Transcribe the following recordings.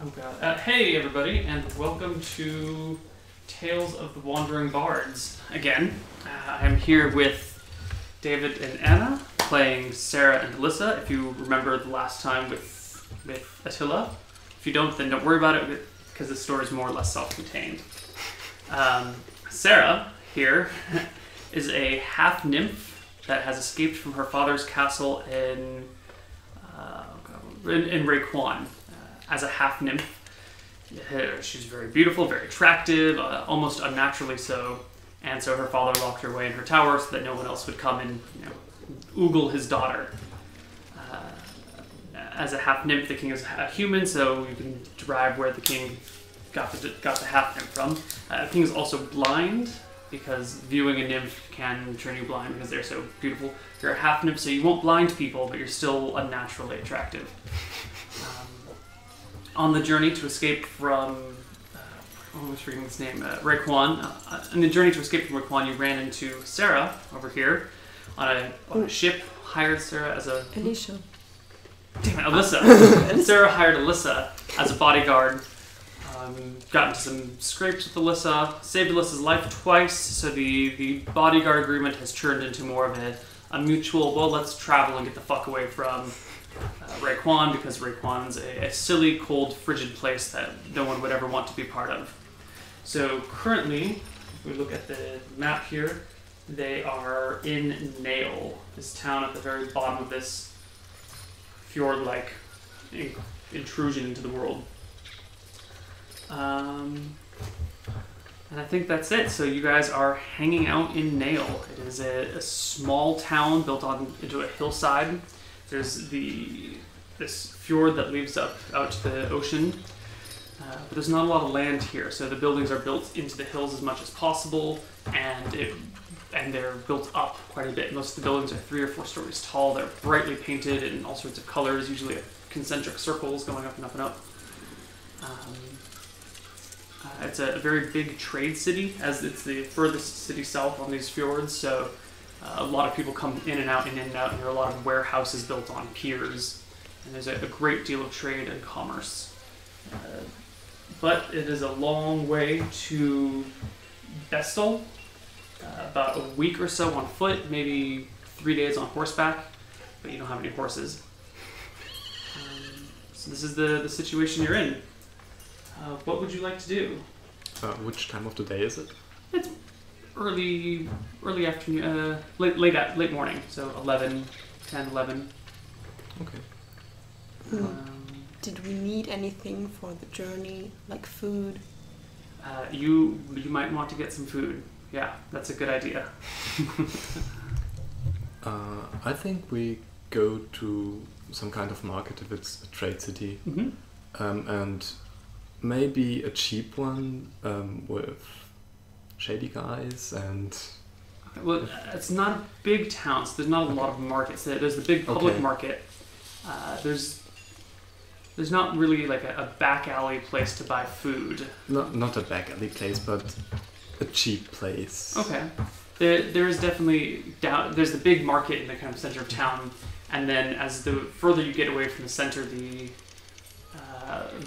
Oh god. Hey everybody, and welcome to Tales of the Wandering Bards. Again, I'm here with David and Anna, playing Sarah and Alyssa, if you remember the last time with Attila. If you don't, then don't worry about it, because the story is more or less self-contained. Sarah, here, is a half-nymph that has escaped from her father's castle in Rayquan. As a half-nymph, she's very beautiful, very attractive, almost unnaturally so, and so her father locked her away in her tower so that no one else would come and oogle his daughter. As a half-nymph, the king is a human, so you can derive where the king got the half-nymph from. The king is also blind, because viewing a nymph can turn you blind because they're so beautiful. You're a half-nymph, so you won't blind people, but you're still unnaturally attractive. On the journey to escape from, I was forgetting his name, Rayquan. On the journey to escape from Rayquan, you ran into Sarah over here on a ship. Hired Sarah as a Alicia. Damn it, Alyssa. Sarah hired Alyssa as a bodyguard. Got into some scrapes with Alyssa. Saved Alyssa's life twice. So the bodyguard agreement has turned into more of a mutual. Well, let's travel and get the fuck away from Rayquan, because Rayquan's a silly, cold, frigid place that no one would ever want to be part of. So currently, if we look at the map here, they are in Nail, this town at the very bottom of this fjord-like intrusion into the world. And I think that's it. So you guys are hanging out in Nail. It is a small town built into a hillside. There's this fjord that leads out to the ocean, but there's not a lot of land here, so the buildings are built into the hills as much as possible, and they're built up quite a bit. Most of the buildings are 3 or 4 stories tall. They're brightly painted in all sorts of colors, usually concentric circles going up and up and up. It's a very big trade city, as it's the furthest city south on these fjords, so a lot of people come in and out, and there are a lot of warehouses built on piers, and there's a great deal of trade and commerce. But it is a long way to Vestal, about a week or so on foot, maybe 3 days on horseback, but you don't have any horses. So this is the situation you're in. What would you like to do? Which time of the day is it? It's early afternoon, late morning, so 10, 11. Okay. Did we need anything for the journey, like food? You might want to get some food. Yeah, that's a good idea. I think we go to some kind of market if it's a trade city, and maybe a cheap one with shady guys and... Well, it's not a big town, so there's not a lot of markets. There's the big public market. There's not really like a back alley place to buy food. Not a back alley place, but a cheap place. Okay. There is definitely there's the big market in the kind of center of town, and then as the further you get away from the center, the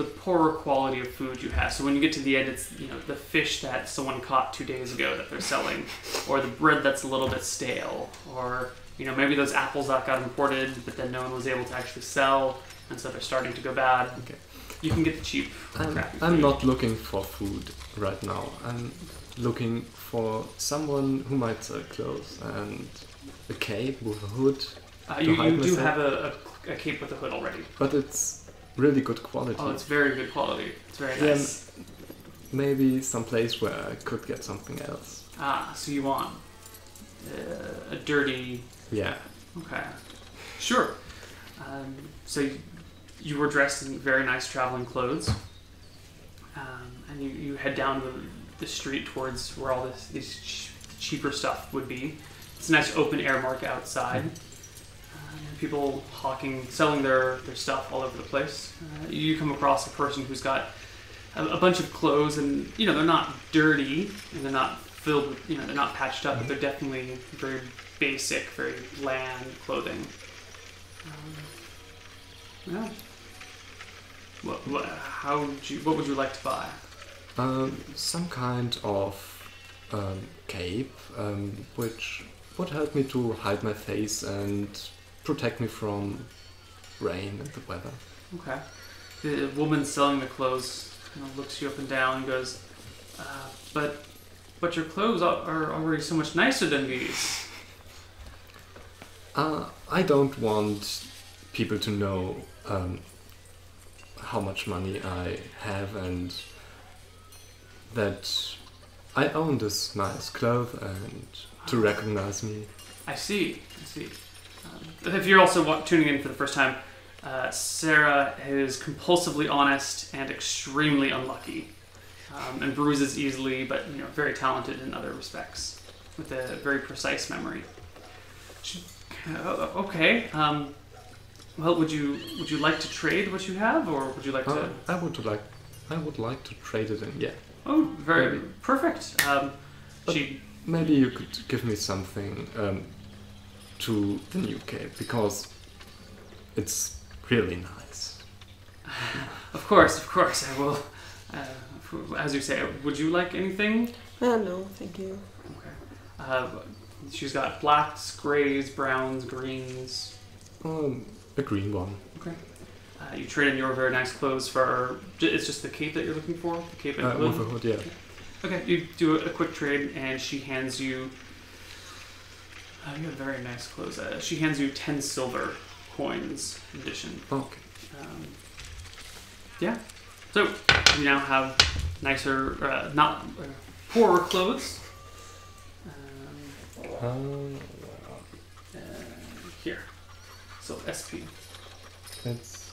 poorer quality of food you have. So when you get to the end, it's the fish that someone caught 2 days ago that they're selling, or the bread that's a little bit stale, or maybe those apples that got imported but then no one was able to actually sell, and so they're starting to go bad. Okay. You can get the cheap, crappy I'm food. not looking for food right now. I'm looking for someone who might sell clothes and a cape with a hood. You do have a cape with a hood already. But it's really good quality. Oh, it's very good quality. It's very nice. Maybe some place where I could get something else. So you want a dirty... Yeah. Okay. Sure. So you were dressed in very nice traveling clothes, and you head down the street towards where all this cheaper stuff would be. It's a nice open air market outside. People selling their stuff all over the place. You come across a person who's got a bunch of clothes, and they're not dirty, and they're not filled with, they're not patched up, but they're definitely very basic, very bland clothing. Yeah. What would you like to buy? Some kind of cape, which would help me to hide my face and protect me from rain and the weather. Okay. The woman selling the clothes looks you up and down and goes, but your clothes are already so much nicer than these. I don't want people to know how much money I have and that I own this nice clothes and to recognize me. I see. If you're also tuning in for the first time, Sarah is compulsively honest and extremely unlucky, and bruises easily, but very talented in other respects, with a very precise memory. Okay. Well, would you like to trade what you have, or would you like to? I would like to trade it in. Yeah. Oh, very perfect. Maybe you could give me something to the new cape because it's really nice. Of course, I will. As you say, would you like anything? No, thank you. Okay. She's got blacks, grays, browns, greens. A green one. Okay. You trade in your very nice clothes for. It's just the cape that you're looking for. The cape and hood. With a hood, yeah. Okay, you do a quick trade, and she hands you. You have very nice clothes. She hands you 10 silver coins in addition. Okay. Yeah. So you now have nicer, not poorer clothes. Here. So SP. It's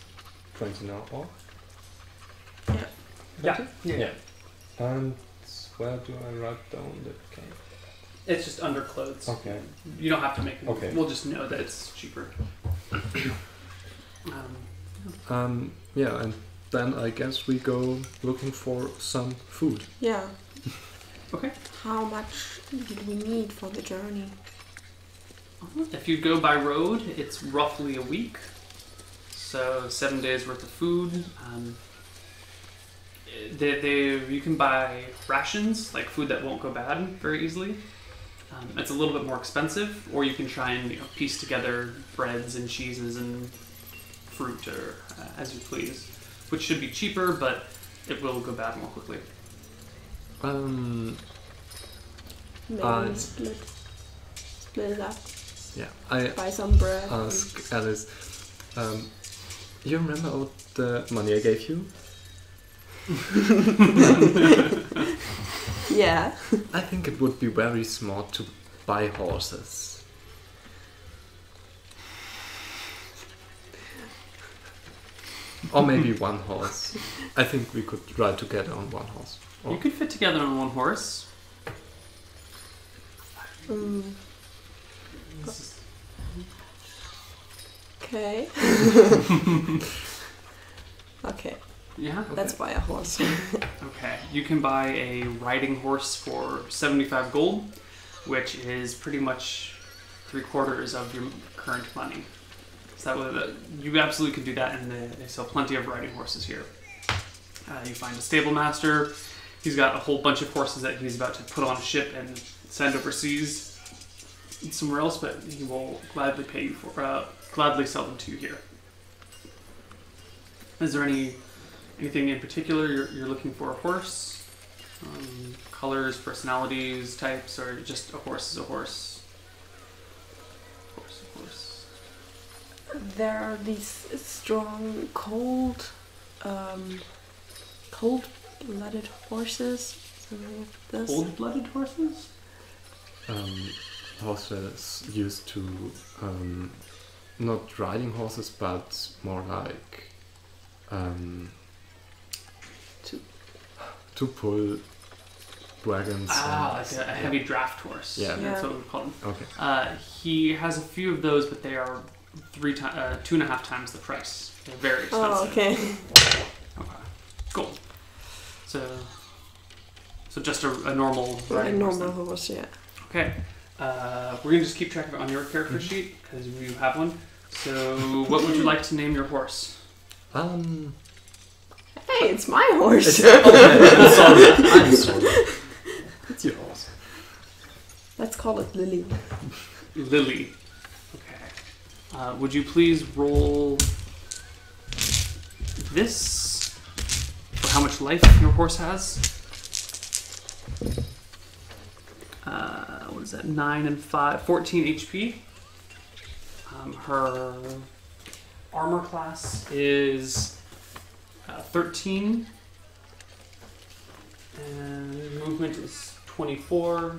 20 now. Oh. Yeah. And where do I write down the cape? It's just under clothes. Okay. You don't have to make it. Okay. We'll just know that it's cheaper. Yeah, and then I guess we go looking for some food. Yeah. Okay. How much did we need for the journey? If you go by road, it's roughly a week. So 7 days worth of food. You can buy rations, like food that won't go bad very easily. It's a little bit more expensive, or you can try and piece together breads and cheeses and fruit, or as you please, which should be cheaper, but it will go bad more quickly. Maybe split it up. Yeah, I buy some bread. Ask Alice. You remember all the money I gave you? Yeah. I think it would be very smart to buy horses. Or maybe one horse. I think we could ride together on one horse. You could fit together on one horse. Okay. Okay. Yeah. Okay. Let's buy a horse. Okay. You can buy a riding horse for 75 gold, which is pretty much 3/4 of your current money. So you absolutely can do that, and they sell plenty of riding horses here. You find a stable master. He's got a whole bunch of horses that he's about to put on a ship and send overseas somewhere else, but he will gladly pay you for, gladly sell them to you here. Is there anything in particular you're looking for a horse? Colors, personalities, types, or just a horse is a horse? Horse. There are these strong, cold-blooded horses. Something like this. Cold-blooded horses? Horses used to not riding horses, but more like to pull wagons. Like a heavy draft horse. Yeah. That's what we call them. Okay. He has a few of those, but they are 2.5 times the price. They're very expensive. Oh, okay. Okay. Cool. So just a normal Right, horse normal then. horse, yeah. Okay. We're gonna just keep track of it on your character sheet because you have one. So, what would you like to name your horse? it's my horse. I'm sorry. It's your horse. Let's call it Lily. Lily. Okay. Would you please roll this for how much life your horse has? What is that? 9 and 5, 14 HP. Her armor class is 13, and movement is 24.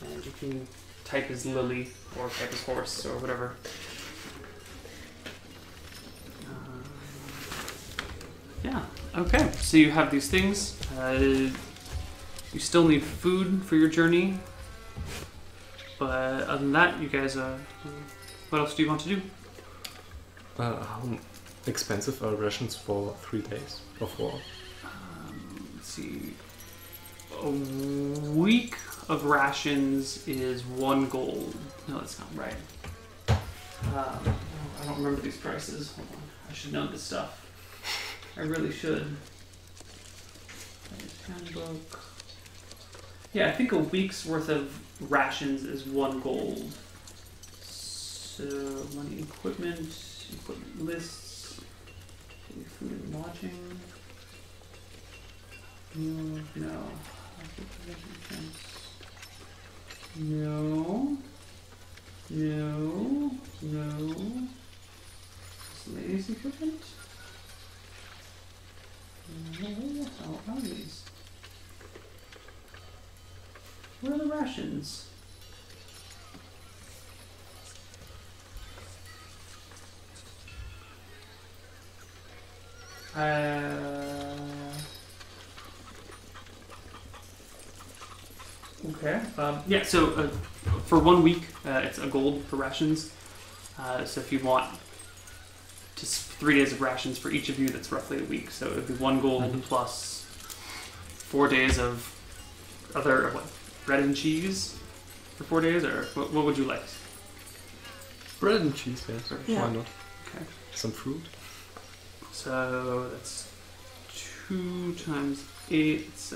And you can type as Lily or type as horse or whatever. Yeah. Okay. So you have these things. You still need food for your journey. But other than that, you guys, what else do you want to do? How expensive are rations for 3 days or 4? Let's see. A week of rations is 1 gold. No, that's not right. I don't remember these prices. Hold on. I should know this stuff. I really should. Handbook. Yeah, I think a week's worth of rations is 1 gold. So, money, equipment lists, food and lodging. No. Ladies equipment? No, how are these? Where are the rations? Okay. Yeah, so for 1 week, it's a gold for rations. So if you want just 3 days of rations for each of you, that's roughly a week. So it would be 1 gold plus 4 days of other, bread and cheese for 4 days? Or what would you like? Bread and cheese, yes. Yeah. Why not? Okay. Some fruit. So that's 2 times 8. It's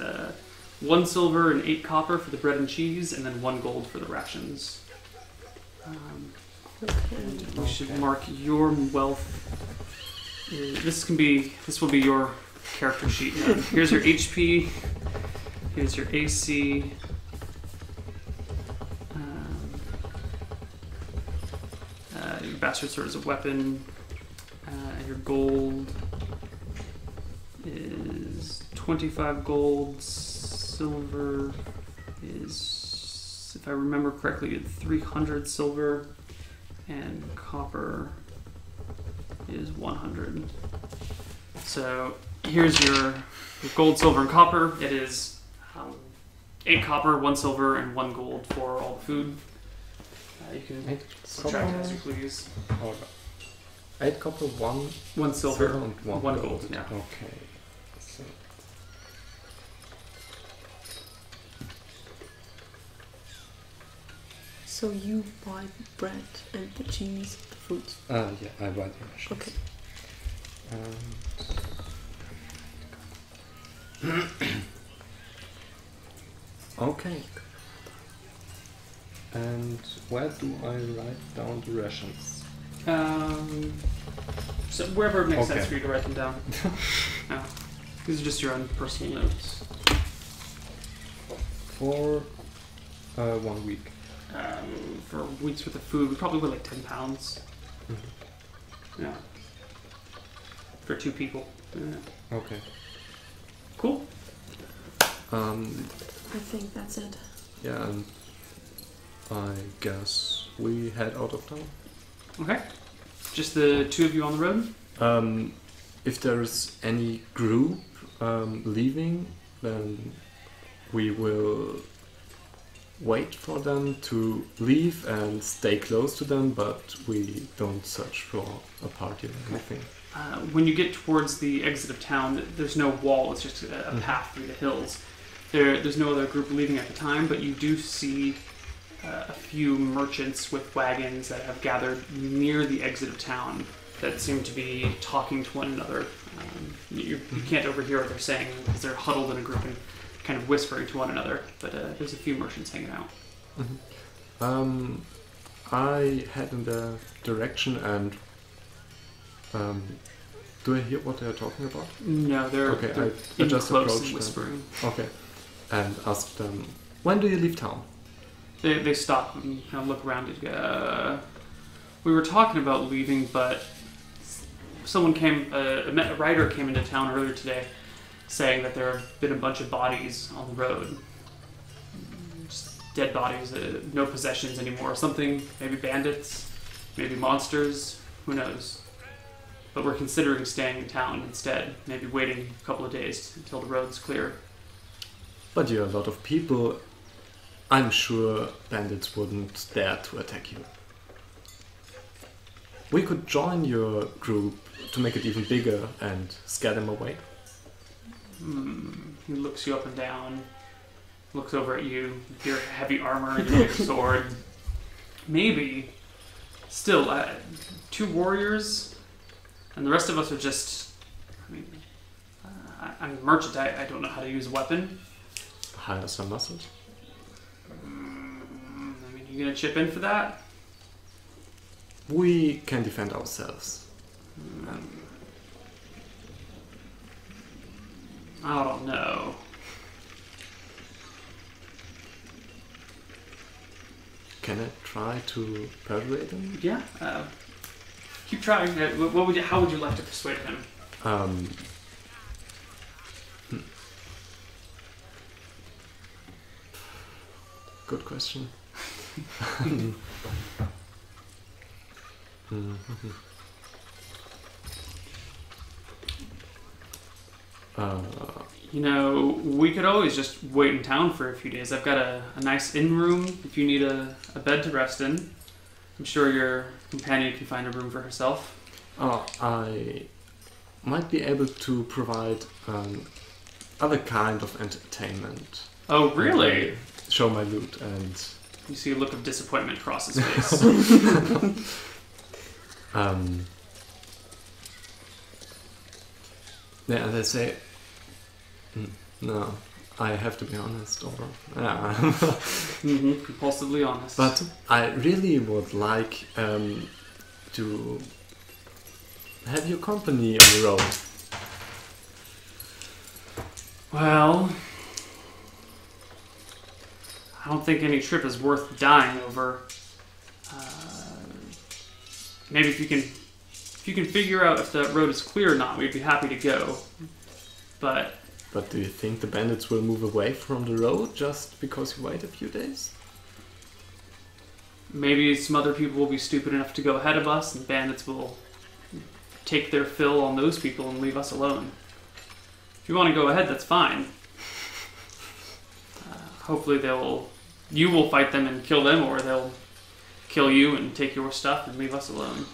1 silver and 8 copper for the bread and cheese, and then 1 gold for the rations. We should mark your wealth. This will be your character sheet. Here's your HP. Here's your AC. Your bastard sword is a weapon. And your gold is 25 gold. Silver is, if I remember correctly, 300 silver. And copper is 100. So here's your gold, silver, and copper. It is 8 copper, 1 silver, and 1 gold for all the food. You can subtract as you please. 8 copper, 1 silver, and 1 gold. Yeah. Okay. So you buy the bread and the cheese, the fruits. Yeah, I buy the rations. Okay. Okay. And where do I write down the rations? So wherever it makes sense Okay. for you to write them down. No. These are just your own personal notes. For 1 week. For weeks worth of food, we probably weigh like 10 pounds. Mm-hmm. Yeah. For 2 people. Yeah. Okay. Cool. I think that's it. Yeah, and I guess we head out of town. Okay. Just the 2 of you on the road? If there's any group leaving, then we will wait for them to leave and stay close to them, but we don't search for a party or anything. When you get towards the exit of town, there's no wall, it's just a path through the hills. There's no other group leaving at the time, but you do see a few merchants with wagons that have gathered near the exit of town that seem to be talking to one another. You're You can't overhear what they're saying because they're huddled in a group and kind of whispering to one another. But there's a few merchants hanging out. I head in the direction and do I hear what they're talking about? No, they're I just close approach and whispering. them. Okay, and ask them, when do you leave town? They stop and kind of look around. We were talking about leaving, but someone came. A rider came into town earlier today, saying that there have been a bunch of bodies on the road. Just dead bodies, no possessions anymore. Something, maybe bandits, maybe monsters. Who knows? But we're considering staying in town instead. Maybe waiting a couple of days until the road's clear. But you're a lot of people. I'm sure bandits wouldn't dare to attack you. We could join your group to make it even bigger and scare them away. He looks you up and down, looks over at you, your heavy armor and your big sword. Maybe. Still, 2 warriors, and the rest of us are just... I'm a merchant, I don't know how to use a weapon. Hire some muscles. You gonna chip in for that? We can defend ourselves. I don't know. Can I try to persuade them? Yeah. Keep trying. How would you like to persuade him? Good question. We could always just wait in town for a few days. I've got a nice inn room if you need a bed to rest in. I'm sure your companion can find a room for herself. I might be able to provide other kind of entertainment. Oh, really? Show my loot and... You see a look of disappointment cross his face. Yeah, and they say, no, I have to be honest, or compulsively honest. But I really would like to have your company on the road. Well, I don't think any trip is worth dying over. Maybe if you can figure out if the road is clear or not, we'd be happy to go. But do you think the bandits will move away from the road just because you wait a few days? Maybe some other people will be stupid enough to go ahead of us, and bandits will take their fill on those people and leave us alone. If you want to go ahead, that's fine. Hopefully you will fight them and kill them, or they'll kill you and take your stuff and leave us alone.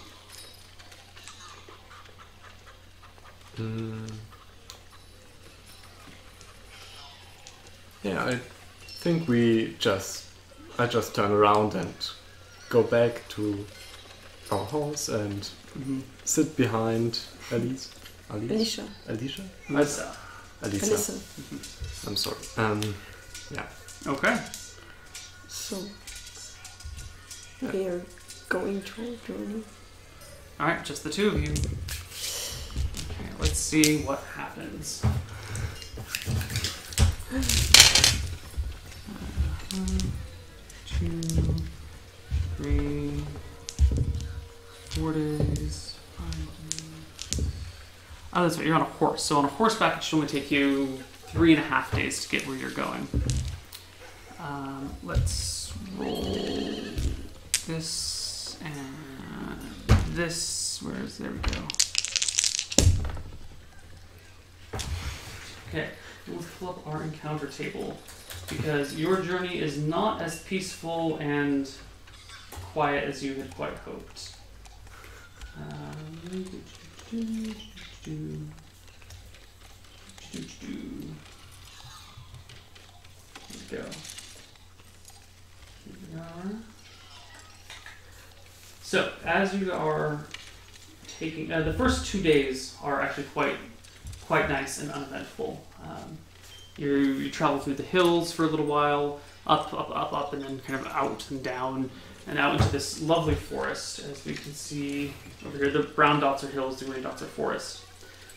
Yeah, I think I just turn around and go back to our horse and sit behind Alicia. Alyssa. I'm sorry. Yeah. Okay. So, we are going to our journey. Alright, just the two of you. Okay, let's see what happens. 1, 2, 3, 4 days, 5 days. Oh, that's right, you're on a horse. So on a horseback, it should only take you 3.5 days to get where you're going. Let's roll this and this. There we go. Okay, we'll pull up our encounter table because your journey is not as peaceful and quiet as you had quite hoped. There we go. Here we are. So, as you are taking, the first 2 days are actually quite nice and uneventful. You travel through the hills for a little while, up, and then kind of out and down, and out into this lovely forest. As we can see over here, the brown dots are hills, the green dots are forest.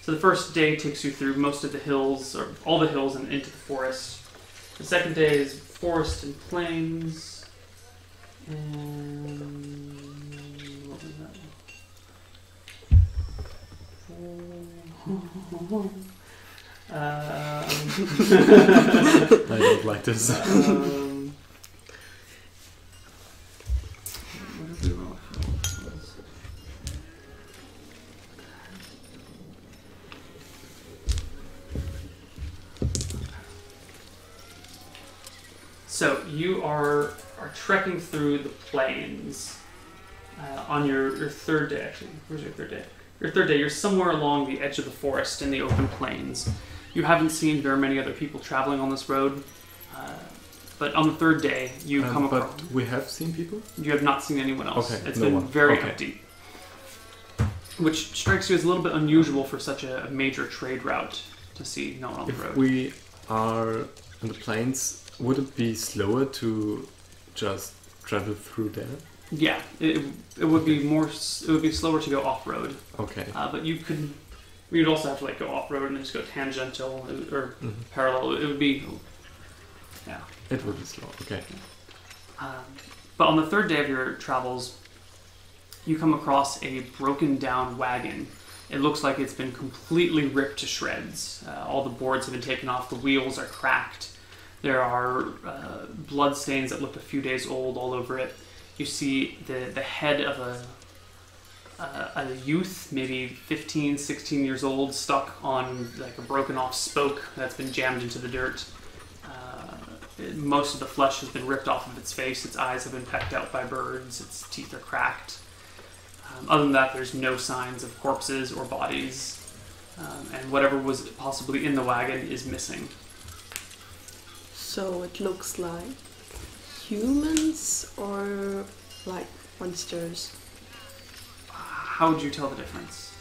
So the first day takes you through most of the hills, or all the hills, and into the forest. The second day is forest and plains. And what was that? I don't like this. So you are trekking through the plains on your third day, actually. Where's your third day? Your third day, you're somewhere along the edge of the forest in the open plains. You haven't seen very many other people traveling on this road, but on the third day, you come across... But we have seen people? You have not seen anyone else. Okay, it's no been one. very Okay. empty. Which strikes you as a little bit unusual for such a major trade route to see no one on the road. If we are in the plains, would it be slower to just travel through there? Yeah, it would be more. It would be slower to go off road. Okay. But you could. You'd also have to go off road and then just go tangential or parallel. It would be. Yeah. It would be slow. Okay. But on the third day of your travels, you come across a broken down wagon. It looks like it's been completely ripped to shreds. All the boards have been taken off. The wheels are cracked. There are blood stains that look a few days old all over it. You see the head of a youth, maybe 15, 16 years old, stuck on a broken off spoke that's been jammed into the dirt. Most of the flesh has been ripped off of its face. Its eyes have been pecked out by birds. Its teeth are cracked. Other than that, there's no signs of corpses or bodies. And whatever was possibly in the wagon is missing. So it looks like humans or like monsters? How would you tell the difference?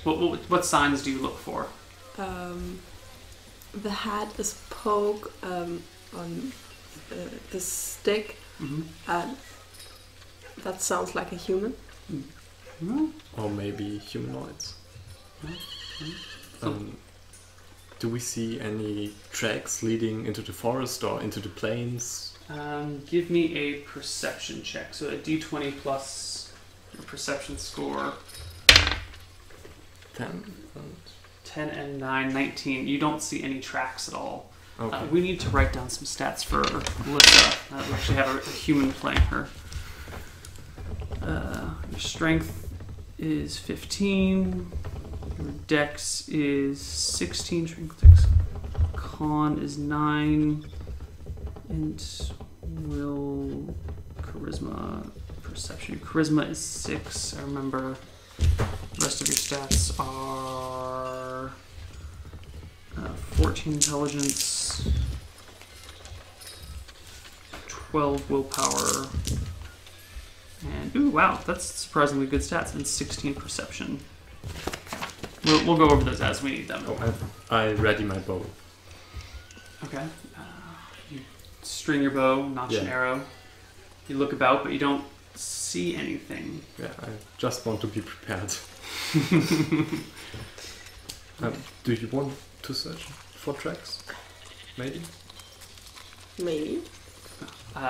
What signs do you look for? The head is poked on the stick, and that sounds like a human. Or maybe humanoids. Do we see any tracks leading into the forest or into the plains? Give me a perception check. So a d20 plus your perception score. 10. 10 and 9, 19. You don't see any tracks at all. Okay. We need to write down some stats for Alyssa. We actually have a human playing her. Your strength is 15. Your dex is 16. Strength dex. Con is 9. And will charisma perception. Charisma is 6. I remember the rest of your stats are 14 intelligence, 12 willpower, and ooh, wow, that's surprisingly good stats, and 16 perception. We'll go over those as we need them. Oh, I ready my bow. Okay. You string your bow, notch an arrow. You look about, but you don't see anything. Yeah, I just want to be prepared. Do you want to search for tracks? Maybe? Maybe.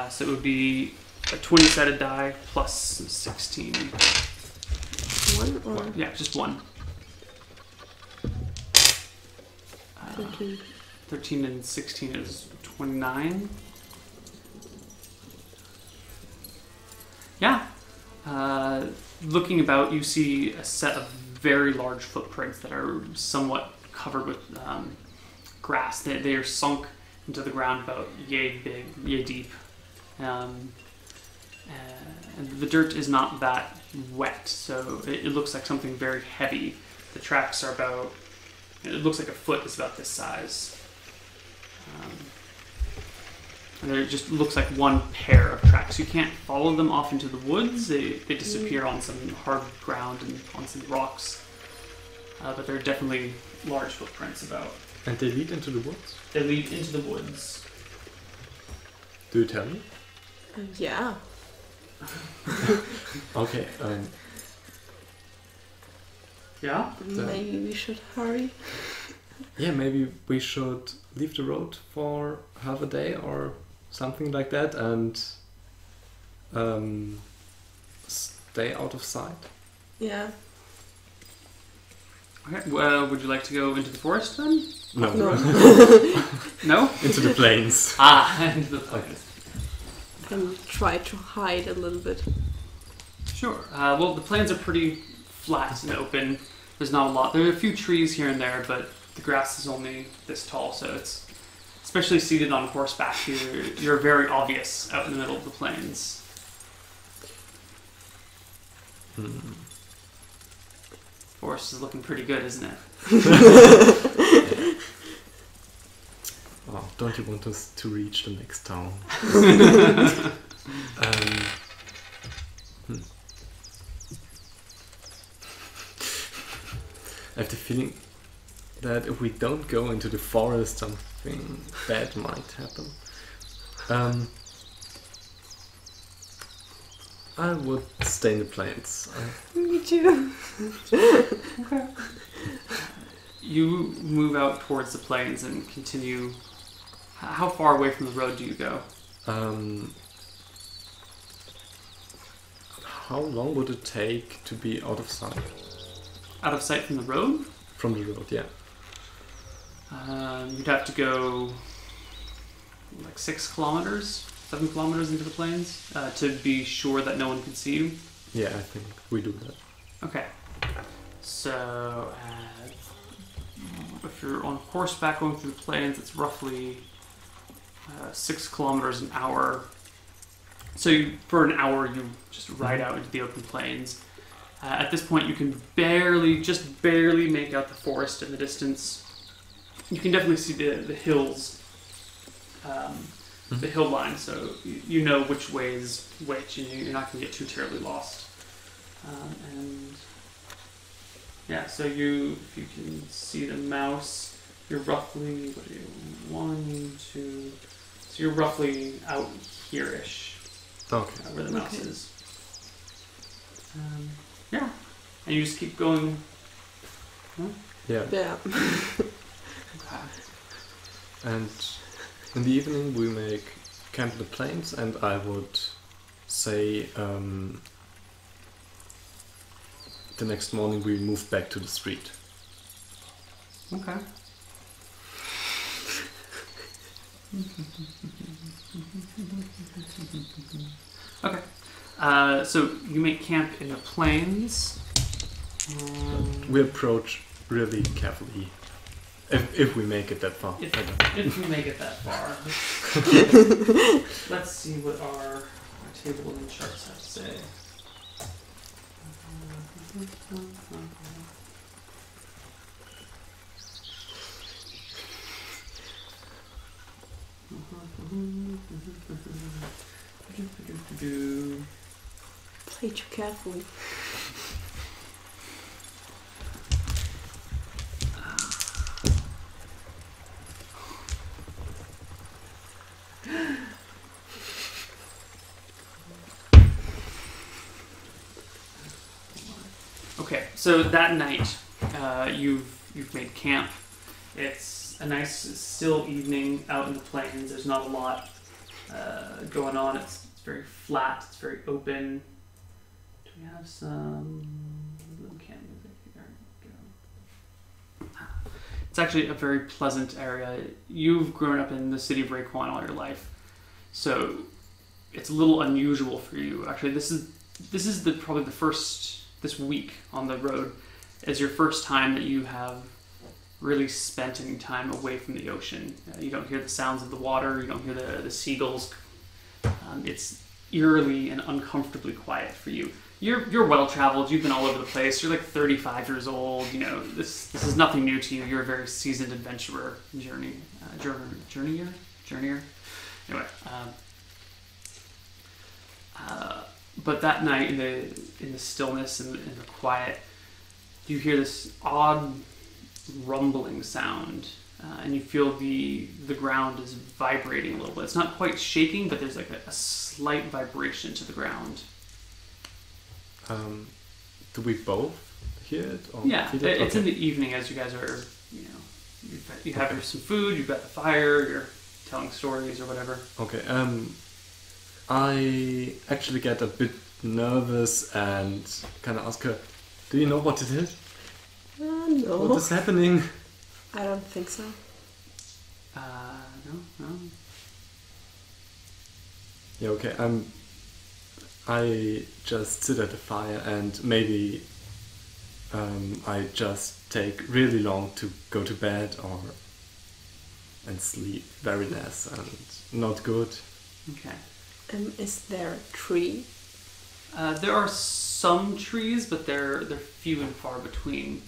So it would be a 20-sided die plus 16. One or Yeah, just one. 13? 13 and 16 is 29. Yeah. Looking about, you see a set of very large footprints that are somewhat covered with grass. They are sunk into the ground about yay big, yay deep. And the dirt is not that wet, so it looks like something very heavy. The tracks are about, it looks like a foot is about this size. And there just looks like one pair of tracks. You can't follow them off into the woods. They disappear on some hard ground and on some rocks. but there are definitely large footprints about. And they lead into the woods? They lead into the woods. Do you tell me? Yeah. Okay. Yeah? Maybe we should hurry. Yeah, maybe we should leave the road for half a day or something like that and stay out of sight. Yeah. Okay, well, would you like to go into the forest then? No. No? Into the plains. Into the plains. And try to hide a little bit. Sure. Well, the plains are pretty flat and open. There's not a lot. There are a few trees here and there, but the grass is only this tall, so it's, especially seated on horseback, you're very obvious out in the middle of the plains. Forest is looking pretty good, isn't it? Oh, don't you want us to reach the next town? I have the feeling that if we don't go into the forest, something bad might happen. I would stay in the plains. Me too. Okay. You move out towards the plains and continue. How far away from the road do you go? How long would it take to be out of sight? Out of sight from the road? From the road, yeah. You'd have to go like 6 kilometers, 7 kilometers into the plains to be sure that no one can see you. Yeah, I think we do that. Okay. So, if you're on horseback going through the plains, it's roughly 6 kilometers an hour. So for an hour, you just ride out into the open plains. At this point, you can just barely make out the forest in the distance. You can definitely see the hills, the hill line, so you know which way is which, and you're not going to get too terribly lost. And yeah, so if you can see the mouse, you're roughly, so you're roughly out here-ish. Okay. Where the mouse is. Yeah. And you just keep going. Huh? Yeah. Yeah. Okay. And in the evening we make camp in the plains, and I would say the next morning we move back to the street. Okay. Okay. So you make camp in the plains. We approach really carefully. If we make it that far. If we make it that far. Let's see what our table and charts have to say. Play too carefully. Okay, so that night, you've made camp. It's a nice, still evening out in the plains. There's not a lot going on. It's very flat. It's very open. Do we have some camp music here? Go. It's actually a very pleasant area. You've grown up in the city of Rayquan all your life, so it's a little unusual for you. Actually, this is probably the first. This week on the road is your first time that you have really spent any time away from the ocean. You don't hear the sounds of the water. You don't hear the seagulls. It's eerily and uncomfortably quiet for you. You're well traveled. You've been all over the place. You're like 35 years old. You know this is nothing new to you. You're a very seasoned adventurer, journeyer. Anyway. But that night, in the stillness and the quiet, you hear this odd rumbling sound, and you feel the ground is vibrating a little bit. It's not quite shaking, but there's like a slight vibration to the ground. Do we both hear it? Or Yeah, feel it? it's Okay. in the evening as you guys are, you have some food, you've got the fire, you're telling stories or whatever. Okay. I actually get a bit nervous and kind of ask her, "Do you know what it is? No. What is happening?" I don't think so. No. Yeah. Okay. I just sit at the fire and maybe I just take really long to go to bed and sleep very less and not good. Okay. Is there a tree? There are some trees, but they're few and far between.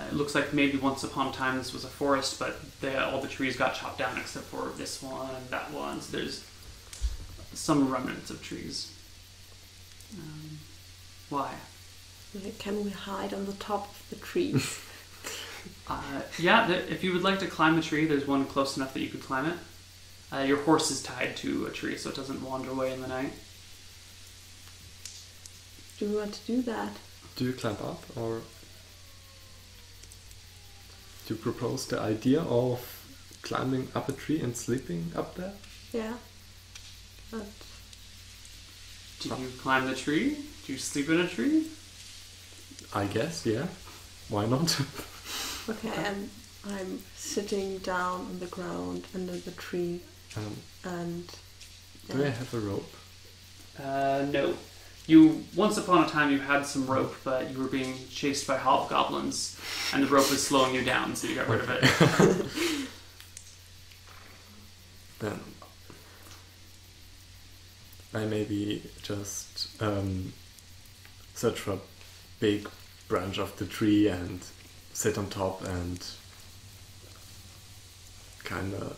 It looks like maybe once upon a time this was a forest, but all the trees got chopped down except for this one and that one. So there's some remnants of trees. Why? Can we hide on the top of the trees? Yeah, if you would like to climb a tree, there's one close enough that you could climb it. Your horse is tied to a tree, so it doesn't wander away in the night. Do we want to do that? Do you climb up or do you propose the idea of climbing up a tree and sleeping up there? Yeah. But Do you climb the tree? Do you sleep in a tree? I guess, yeah. Why not? okay, and I'm sitting down on the ground under the tree, and Do I have a rope? No. Once upon a time you had some rope, but you were being chased by hobgoblins, and the rope was slowing you down, so you got rid of it. Then I maybe just search for a big branch of the tree and sit on top and kind of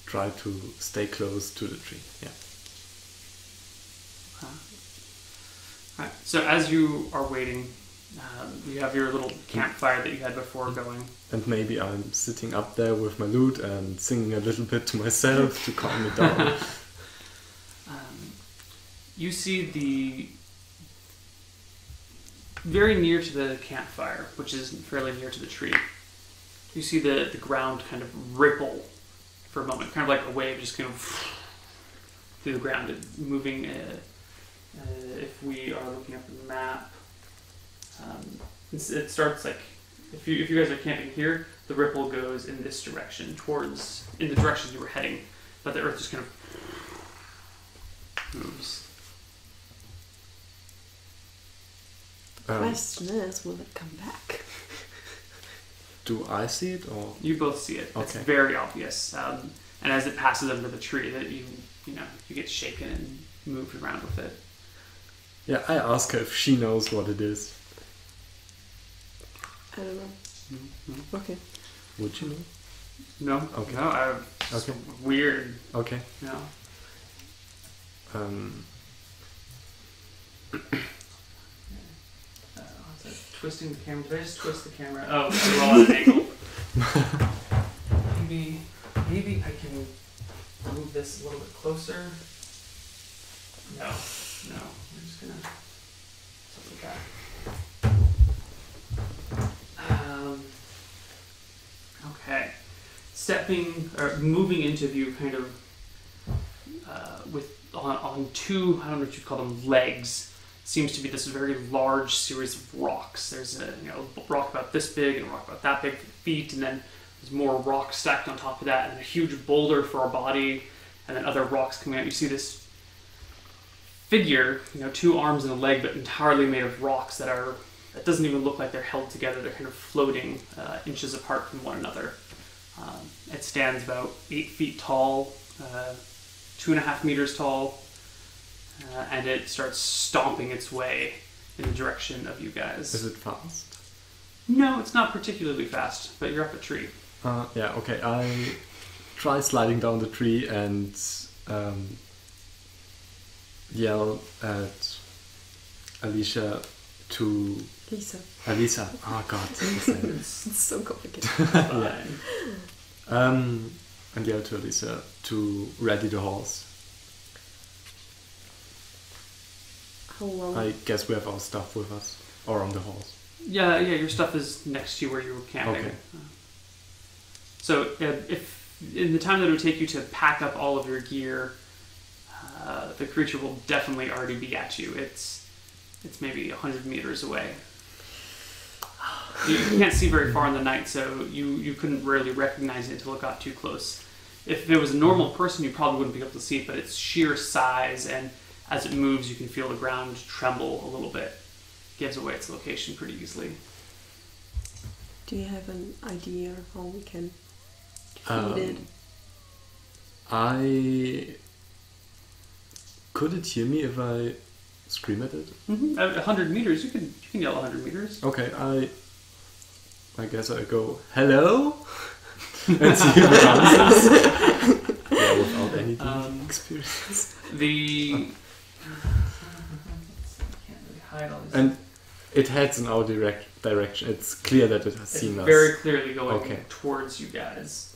try to stay close to the tree. Yeah. Right. So as you are waiting, you have your little campfire that you had before going. And maybe I'm sitting up there with my lute and singing a little bit to myself to calm me down. You see very near to the campfire, which is fairly near to the tree, you see the ground kind of ripple for a moment, kind of like a wave just kind of through the ground, moving. If we are looking at the map, it starts like, if you guys are camping here, the ripple goes in this direction, in the direction you were heading, but the earth just kind of moves. the question is, will it come back? Do I see it or? You both see it. It's Okay. very obvious. And as it passes under the tree, that you get shaken and moved around with it. Yeah, I ask her if she knows what it is. I don't know. Mm-hmm. Okay. Would you know? No. Okay. No. It's Okay. weird. Okay. No. What's that? Twisting the camera. Did I just twist the camera? Oh, we're all at an angle. Maybe I can move this a little bit closer. No. We're just gonna something like that. Okay. Moving into view, kind of on two, I don't know what you'd call them, legs. Seems to be this very large series of rocks. There's a rock about this big and a rock about that big for the feet, and then there's more rocks stacked on top of that, and a huge boulder for our body, and then other rocks coming out. You see this figure, 2 arms and a leg, but entirely made of rocks that doesn't even look like they're held together. They're kind of floating inches apart from one another. It stands about 8 feet tall, 2.5 meters tall, and it starts stomping its way in the direction of you guys. Is it fast? No, it's not particularly fast, but you're up a tree. Yeah, okay. I try sliding down the tree and yell at Alicia to Lisa. Alisa. Oh God, what's her name? It's so complicated. Yeah. And yell to Alisa to ready the horse. How long? I guess we have our stuff with us, or on the horse. Yeah, your stuff is next to you where you were camping. Okay. So if in the time that it would take you to pack up all of your gear, the creature will definitely already be at you. It's maybe 100 meters away. You can't see very far in the night, so you couldn't really recognize it until it got too close. If it was a normal person, you probably wouldn't be able to see it, but its sheer size, and as it moves, you can feel the ground tremble a little bit. Gives away its location pretty easily. Do you have an idea of how we can feed it? Could it hear me if I scream at it? Mm-hmm. At 100 meters, you can yell 100 meters. Okay, I guess I go, hello? And see if it answers. Yeah, without any experience. Can't really hide all these. And it heads in our direction. It's clear that it has seen us. Very clearly going towards you guys.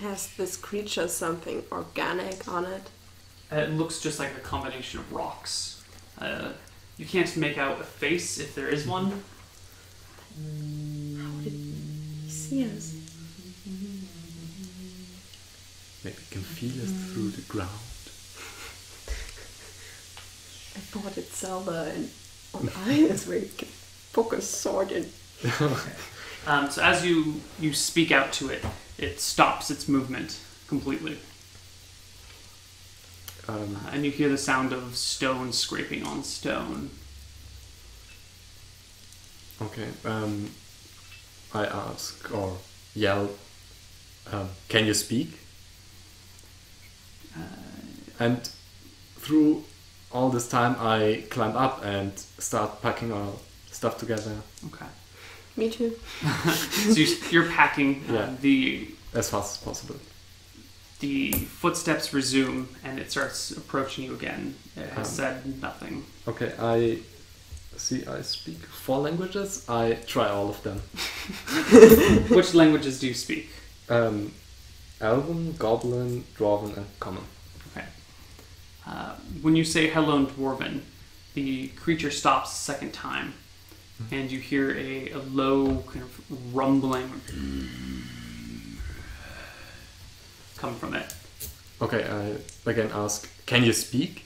Has this creature something organic on it? It looks just like a combination of rocks. You can't make out a face if there is one. How did he see us? Maybe you can feel us through the ground. I thought it's Zelda and on eyes where you can poke a sword in. So as you speak out to it, it stops its movement completely. And you hear the sound of stone scraping on stone. Okay. I ask or yell, can you speak? And through all this time, I climb up and start packing our stuff together. Okay. Me too. So you're packing. As fast as possible. The footsteps resume, and it starts approaching you again. It has said nothing. Okay, I speak 4 languages. I try all of them. Which languages do you speak? Elven, Goblin, Dwarven, and Common. Okay. When you say hello in Dwarven, the creature stops a second time, and you hear a low kind of rumbling come from it. Okay, I again ask, can you speak?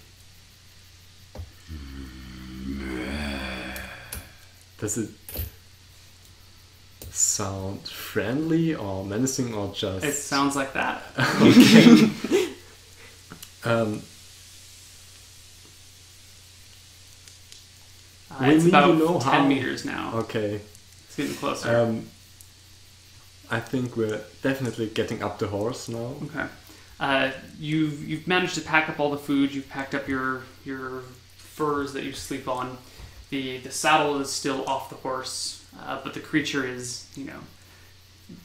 Does it sound friendly or menacing or just... It sounds like that. It's about 10 meters now. Okay. It's getting closer. I think we're definitely getting up the horse now. Okay. You've managed to pack up all the food. You've packed up your furs that you sleep on. The saddle is still off the horse, but the creature is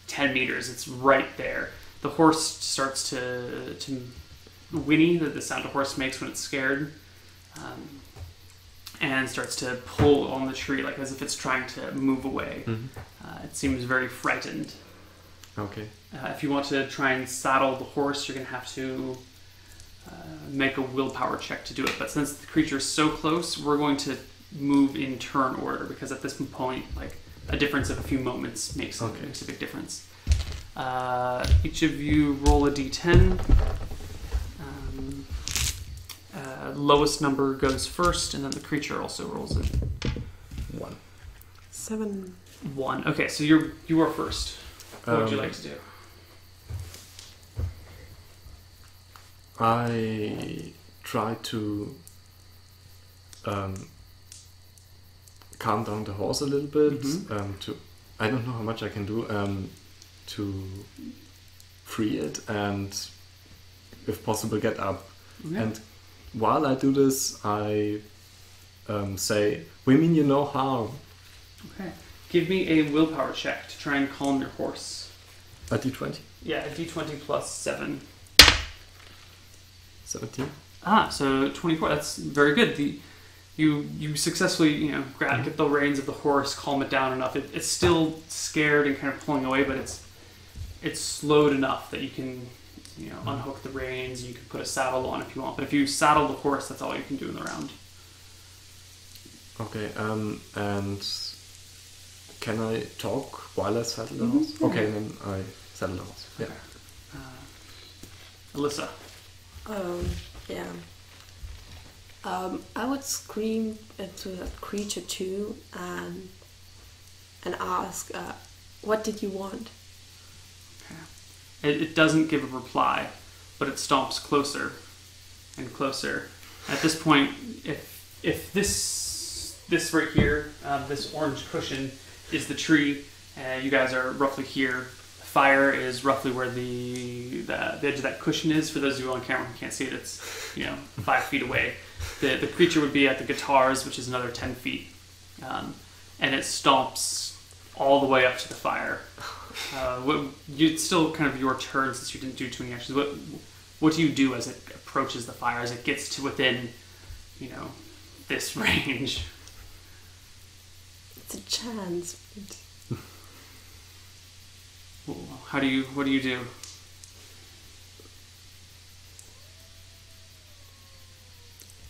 10 meters. It's right there. The horse starts to whinny, the sound a horse makes when it's scared, and starts to pull on the tree like as if it's trying to move away. Mm-hmm. It seems very frightened. Okay. If you want to try and saddle the horse, you're going to have to make a willpower check to do it. But since the creature is so close, we're going to move in turn order, because at this point, like, a difference of a few moments makes a big difference. Each of you roll a d10. Lowest number goes first, and then the creature also rolls it. 1. 7. 1. Okay, so you are first. What would you like to do? I try to calm down the horse a little bit. Mm-hmm. I don't know how much I can do to free it and, if possible, get up. Okay. And while I do this, I say, "We mean you no harm." Okay. Give me a willpower check to try and calm your horse. A d20? Yeah, a d20 plus 7. 17. So 24. That's very good. You successfully get the reins of the horse, calm it down enough. It's still scared and kind of pulling away, but it's slowed enough that you can unhook the reins. You can put a saddle on if you want, but if you saddle the horse, that's all you can do in the round. Okay. And can I talk while I saddle the horse? Okay, then I saddle the horse. Yeah. Alyssa. Yeah. I would scream to that creature too and ask, what did you want? Okay. It doesn't give a reply, but it stomps closer and closer. At this point, if this right here, this orange cushion is the tree, you guys are roughly here. Fire is roughly where the edge of that cushion is. For those of you on camera who can't see it, it's 5 feet away. The creature would be at the guitars, which is another 10 feet, and it stomps all the way up to the fire. It's still kind of your turn since you didn't do too many actions. What do you do as it approaches the fire, as it gets to within this range? It's a chance. What do you do?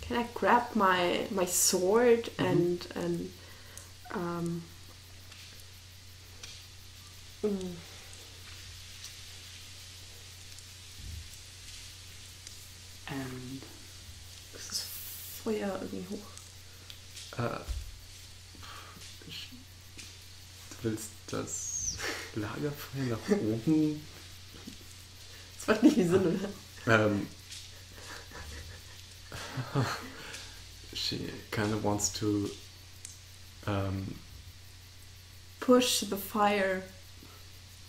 Can I grab my sword and And das ist Feuer irgendwie hoch. Du willst das Lagerfeuer nach oben? Das macht nicht viel Sinn, oder? She kind of wants to push the fire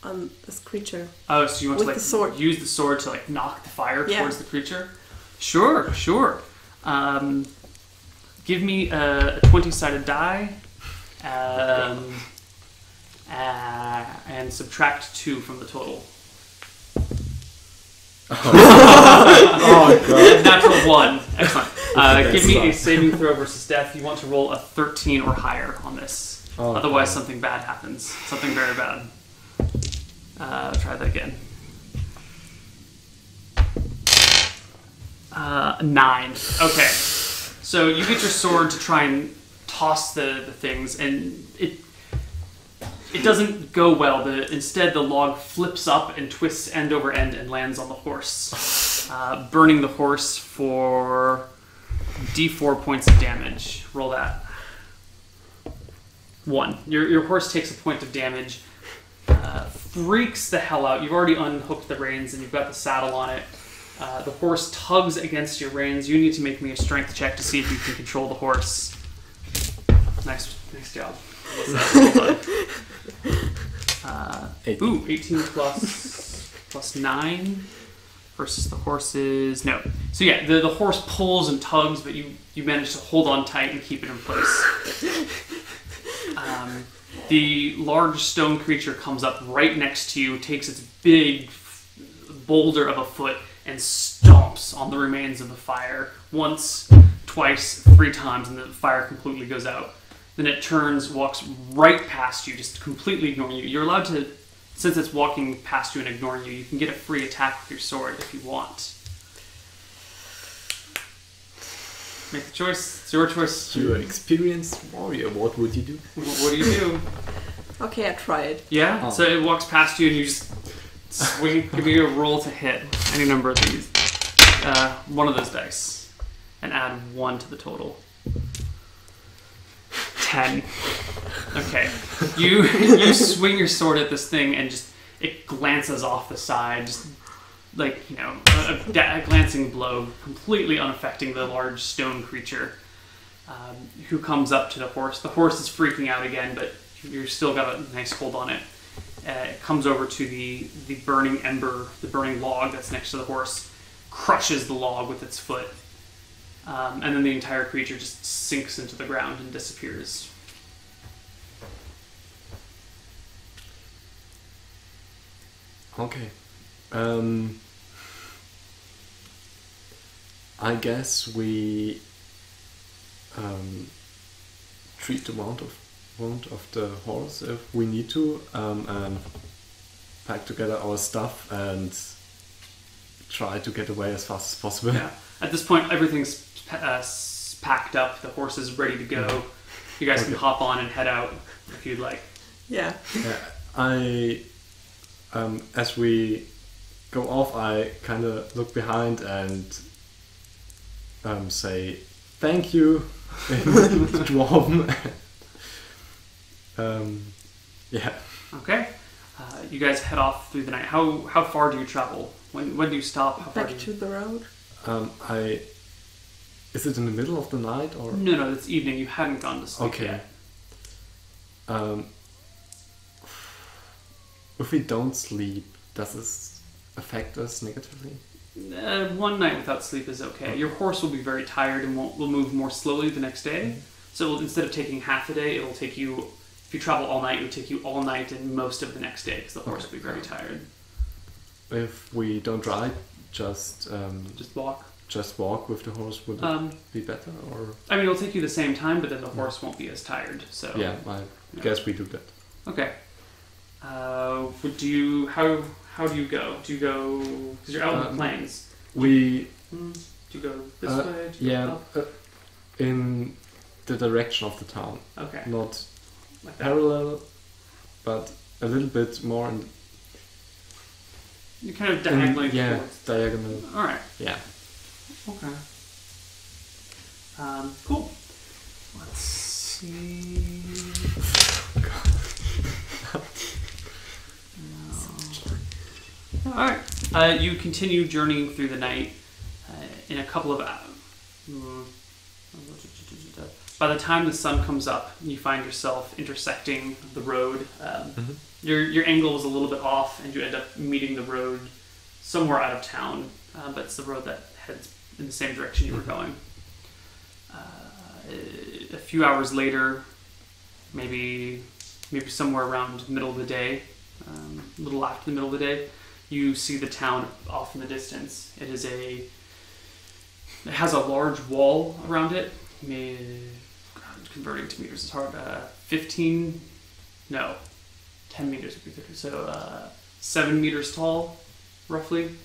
on this creature. Oh, so you want with to the sword. Use the sword to knock the fire Yeah. towards the creature? Sure. Give me a 20-sided die, and subtract 2 from the total. Oh god. Natural 1. Excellent. Give me a saving throw versus death. You want to roll a 13 or higher on this. Otherwise, something bad happens. Something very bad. Try that again. 9. Okay. So you get your sword to try and toss the things, and it doesn't go well. Instead, the log flips up and twists end over end and lands on the horse, burning the horse for D4 points of damage. Roll that. 1. Your horse takes a point of damage, freaks the hell out. You've already unhooked the reins and you've got the saddle on it. The horse tugs against your reins. You need to make me a strength check to see if you can control the horse. Nice job. Well 18 plus 9 versus the horse's... No. So yeah, the horse pulls and tugs, but you manage to hold on tight and keep it in place. The large stone creature comes up right next to you, takes its big boulder of a foot, and stomps on the remains of the fire. Once, twice, 3 times, and the fire completely goes out. Then it turns, walks right past you, just completely ignoring you. You're allowed to, since it's walking past you and ignoring you, you can get a free attack with your sword if you want. Make the choice. It's your choice. You're an experienced warrior. What would you do? What do you do? Okay, I try it. Yeah? Oh. So it walks past you and you just swing. Give me a roll to hit any number of these. One of those dice. And add 1 to the total. 10. Okay. You swing your sword at this thing and just it glances off the side, just like, a glancing blow, completely unaffecting the large stone creature who comes up to the horse. The horse is freaking out again, but you've still got a nice hold on it. It comes over to the burning ember, the burning log that's next to the horse, crushes the log with its foot, and then the entire creature just sinks into the ground and disappears. Okay. I guess we treat the wound of the horse if we need to, and pack together our stuff and try to get away as fast as possible. Yeah. At this point, everything's packed up. The horse is ready to go. You guys can hop on and head out if you'd like. Yeah. As we go off, I kind of look behind and say thank you in Dwarven. Yeah. Okay. You guys head off through the night. How far do you travel? When do you stop? How far Back to the road. Is it in the middle of the night or? No, it's evening. You hadn't gone to sleep yet. If we don't sleep, does this affect us negatively? One night without sleep is okay. Your horse will be very tired and will move more slowly the next day. So instead of taking half a day, it'll take you. If you travel all night, it would take you all night and most of the next day because the horse will be very tired. If we don't ride, just walk. Just walk with the horse would it be better, or? I mean, it'll take you the same time, but then the horse won't be as tired. So yeah, I guess we do that. Okay. How do you go? Do you go because you're out on the plains? Do you go this way? Do you go up? In the direction of the town. Okay. Not like that. Parallel, but a little bit more. You're kind of diagonally. Diagonal. All right. Yeah. Okay. Cool. Let's see. No. All right. You continue journeying through the night. In a couple of hours. By the time the sun comes up, you find yourself intersecting the road. Your angle was a little bit off, and you end up meeting the road somewhere out of town. But it's the road that heads in the same direction you were going. A few hours later, maybe somewhere around middle of the day, a little after the middle of the day, you see the town off in the distance. It has a large wall around it. Converting to meters is hard. 10 meters would be 50. So 7 meters tall, roughly.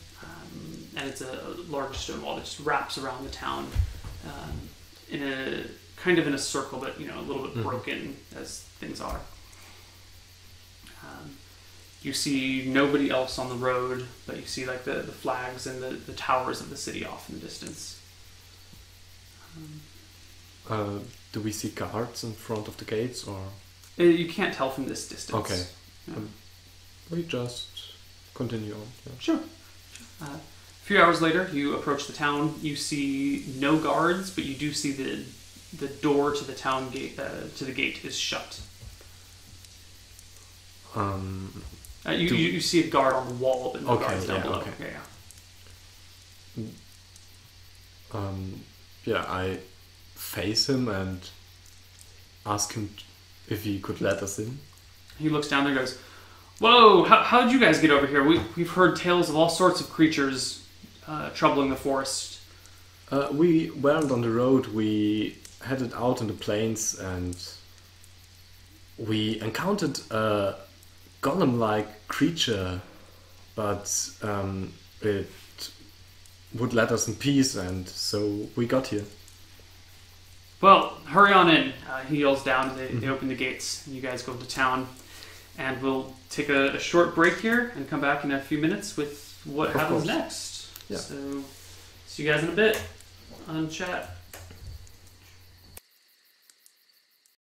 And it's a large stone wall that just wraps around the town in a circle, but a little bit broken as things are. You see nobody else on the road, but you see like the flags and the towers of the city off in the distance. Do we see guards in front of the gates, or? You can't tell from this distance. Okay. Yeah. We just continue on. Yeah. Sure. A few hours later, you approach the town. You see no guards, but you do see the door to the town gate. To the gate is shut. You see a guard on the wall, but no guards down below. Okay. Yeah. I face him and ask him if he could let us in. He looks down there and goes, "Whoa, how did you guys get over here? We've heard tales of all sorts of creatures troubling the forest." We weren't on the road. We headed out in the plains and we encountered a golem-like creature, but it would let us in peace, and so we got here. Well, hurry on in. He yells down. They open the gates, and you guys go to town. And we'll take a short break here and come back in a few minutes with what happens next. Yeah. So, see you guys in a bit on chat.